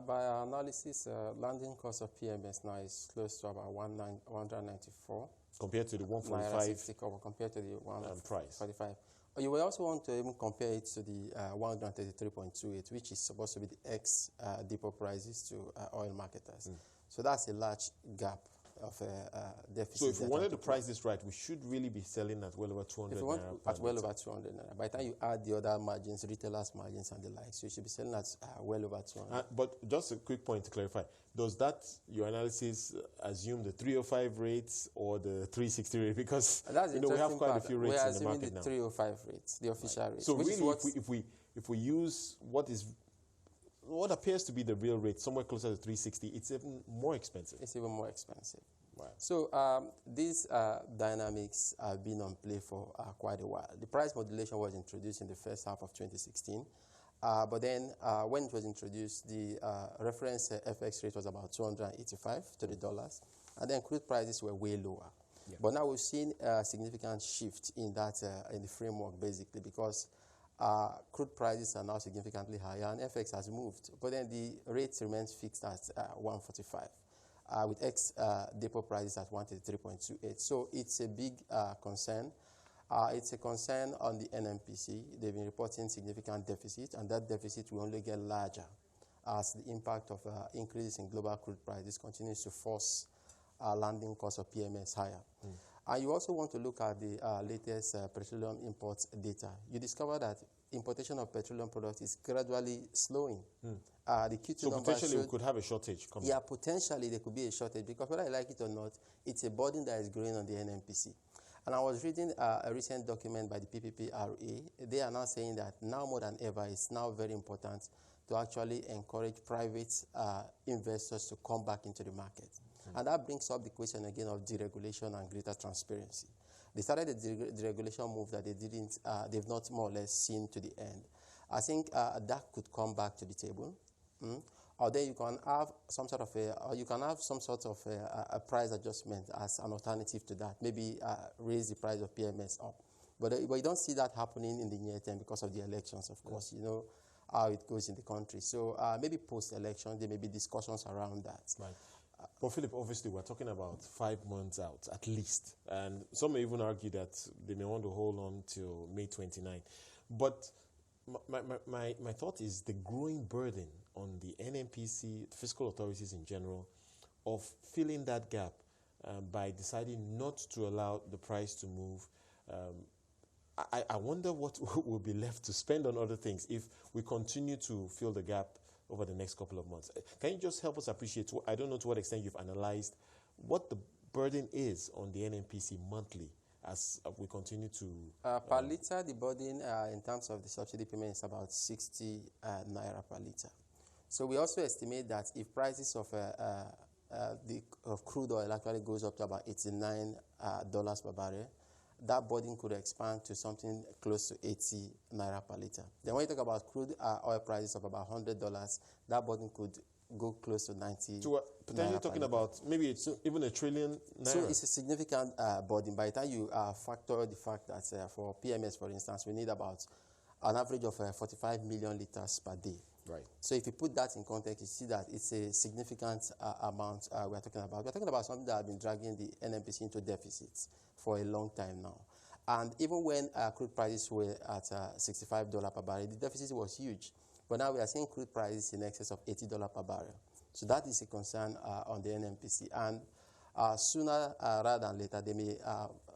By our analysis, landing cost of PMS now is close to about 194. Compared to the 145 compared to the 145. price. You will also want to even compare it to the 133.28, which is supposed to be the ex-depot prices to oil marketers. So that's a large gap of deficit. So if we wanted to price this right, we should really be selling at well over 200 if you want naira at well over 200 naira. By the time you add the other margins, retailers' margins and the like, so you should be selling at well over 200. But just a quick point to clarify, does that, your analysis, assume the 305 rates or the 360 rate? Because that's we have quite a few rates in the market now. We're assuming the 305 rates, the official rates. So really, if we use what appears to be the real rate, somewhere closer to 360, it's even more expensive. It's even more expensive. Wow. So these dynamics have been on play for quite a while. The price modulation was introduced in the first half of 2016. But then when it was introduced, the reference FX rate was about 285 to the dollars. And then crude prices were way lower. Yeah. But now we've seen a significant shift in that in the framework, basically, because crude prices are now significantly higher and FX has moved. But then the rate remains fixed at 145 with ex-depot prices at 133.28. So it's a big concern. It's a concern on the NNPC. They've been reporting significant deficit, and that deficit will only get larger as the impact of increases in global crude prices continues to force landing cost of PMS higher. And you also want to look at the latest petroleum imports data. You discover that importation of petroleum products is gradually slowing. The Q2 so potentially we could have a shortage coming. Yeah, potentially there could be a shortage because whether I like it or not, it's a burden that is growing on the NNPC. And I was reading a recent document by the PPPRA. They are now saying that now more than ever, it's now very important to actually encourage private investors to come back into the market. And that brings up the question again of deregulation and greater transparency. They started the deregulation move that they've not more or less seen to the end. I think that could come back to the table. Or then you can have some sort of a price adjustment as an alternative to that. Maybe raise the price of PMS up. But you don't see that happening in the near term because of the elections, of course. You know how it goes in the country. So maybe post-election, there may be discussions around that. Right. But Philip, obviously, we're talking about 5 months out, at least. And some may even argue that they may want to hold on till May 29. But my thought is the growing burden on the NNPC, fiscal authorities in general, of filling that gap by deciding not to allow the price to move. I wonder what will be left to spend on other things if we continue to fill the gap over the next couple of months. Can you just help us appreciate, I don't know to what extent you've analyzed what the burden is on the NNPC monthly as we continue to... per litre, the burden in terms of the subsidy payment is about 60 naira per litre. So we also estimate that if prices of crude oil actually goes up to about $89 per barrel, that burden could expand to something close to 80 naira per litre. Then when you talk about crude oil prices of about $100, that burden could go close to 90. So potentially talking about maybe it's even $1 trillion naira. So it's a significant burden. By the time you factor the fact that for PMS, for instance, we need about an average of 45 million litres per day. Right. So if you put that in context, you see that it's a significant amount we're talking about. We're talking about something that has been dragging the NNPC into deficits for a long time now. And even when crude prices were at $65 per barrel, the deficit was huge. But now we are seeing crude prices in excess of $80 per barrel. So that is a concern on the NNPC. And sooner rather than later, they may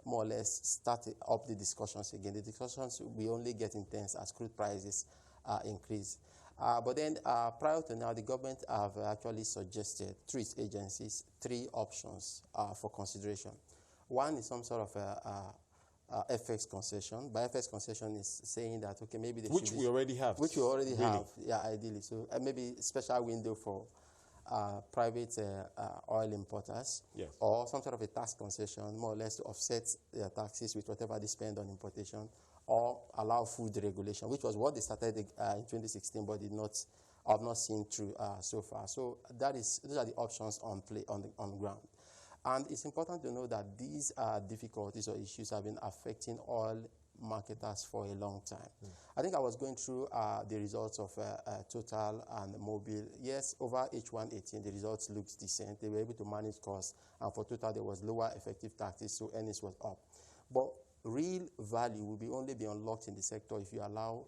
more or less start up the discussions again. The discussions will only get intense as crude prices increase. But then prior to now, the government have actually suggested through its agencies 3 options for consideration. One is some sort of FX concession. By FX concession is saying that, okay, maybe they which we already have. Which we already have, yeah, ideally. So maybe special window for private oil importers, yes, or some sort of a tax concession, more or less to offset their taxes with whatever they spend on importation, or allow food regulation, which was what they started in 2016, but have not seen through so far. So those are the options on play on ground. And it's important to know that these difficulties or issues have been affecting oil marketers for a long time. I think I was going through the results of Total and Mobil. Yes, over H118, the results looked decent. They were able to manage costs, and for Total, there was lower effective taxes, so earnings was up. But real value will only be unlocked in the sector if you allow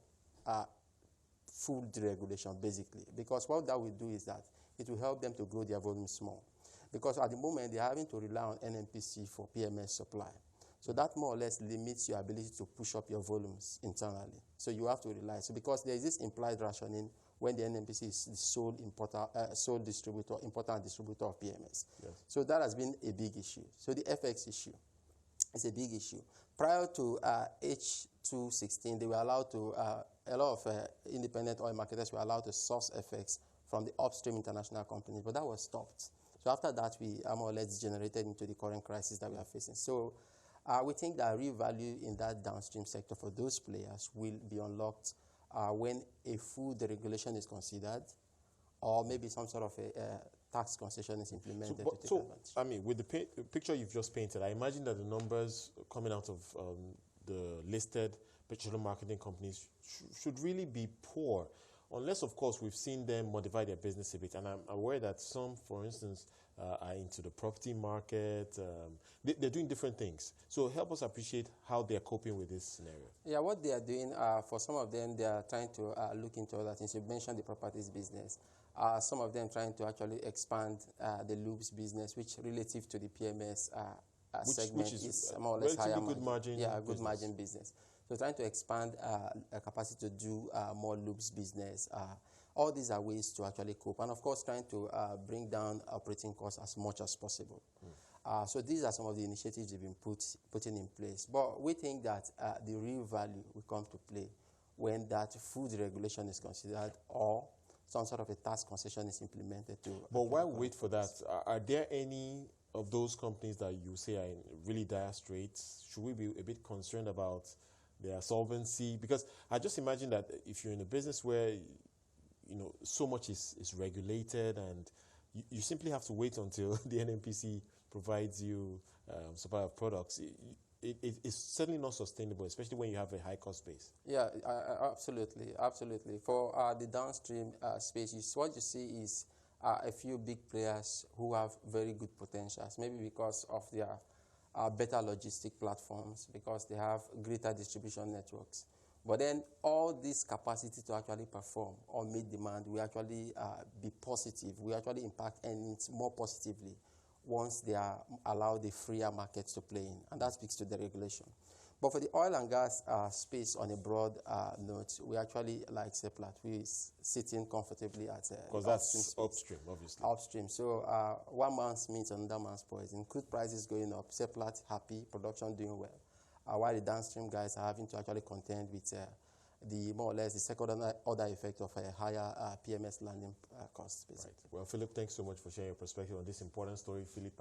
full deregulation, basically. Because what that will do is that it will help them to grow their volumes more. Because at the moment, they're having to rely on NNPC for PMS supply. So that more or less limits your ability to push up your volumes internally. So you have to rely. So because there is this implied rationing when the NNPC is the sole distributor, importer and distributor of PMS. Yes. So that has been a big issue. So the FX issue is a big issue. Prior to H216, they were allowed to, a lot of independent oil marketers were allowed to source FX from the upstream international companies, but that was stopped. So after that, we are more or less degenerated into the current crisis that we are facing. So we think that real value in that downstream sector for those players will be unlocked when a full deregulation is considered, or maybe some sort of a tax concession is implemented to take advantage. I mean, with the picture you've just painted, I imagine that the numbers coming out of the listed petroleum marketing companies should really be poor, unless, of course, we've seen them modify their business a bit. And I'm aware that some, for instance, are into the property market. They're doing different things. So help us appreciate how they're coping with this scenario. Yeah, what they are doing, for some of them, they are trying to look into other things. You mentioned the properties business. Some of them trying to actually expand the lubes business, which relative to the PMS segment is more or less higher good margin. Yeah, good margin business. So trying to expand a capacity to do more lubes business. All these are ways to actually cope. And of course, trying to bring down operating costs as much as possible. So these are some of the initiatives they've been putting in place. But we think that the real value will come to play when that food regulation is considered or some sort of a tax concession is implemented. But while we wait for that, are there any of those companies that you say are in really dire straits? Should we be a bit concerned about their solvency? Because I just imagine that if you're in a business where so much is regulated and you simply have to wait until the NNPC provides you supply of products, it's certainly not sustainable, especially when you have a high cost base. Yeah, absolutely. For the downstream space, what you see is a few big players who have very good potentials, maybe because of their better logistic platforms, because they have greater distribution networks. But then all this capacity to actually perform or meet demand will actually be positive. We actually impact earnings more positively once they are allowed the freer markets to play in. And that speaks to the regulation. But for the oil and gas space on a broad note, we actually like Seplat. We're sitting comfortably at because that's upstream, obviously. Upstream. So one man's meat, another man's poison. Crude prices going up, Seplat happy, production doing well. While the downstream guys are having to actually contend with the more or less the second order effect of a higher PMS landing costs. Basically. Right. Well, Philip, thanks so much for sharing your perspective on this important story. Philip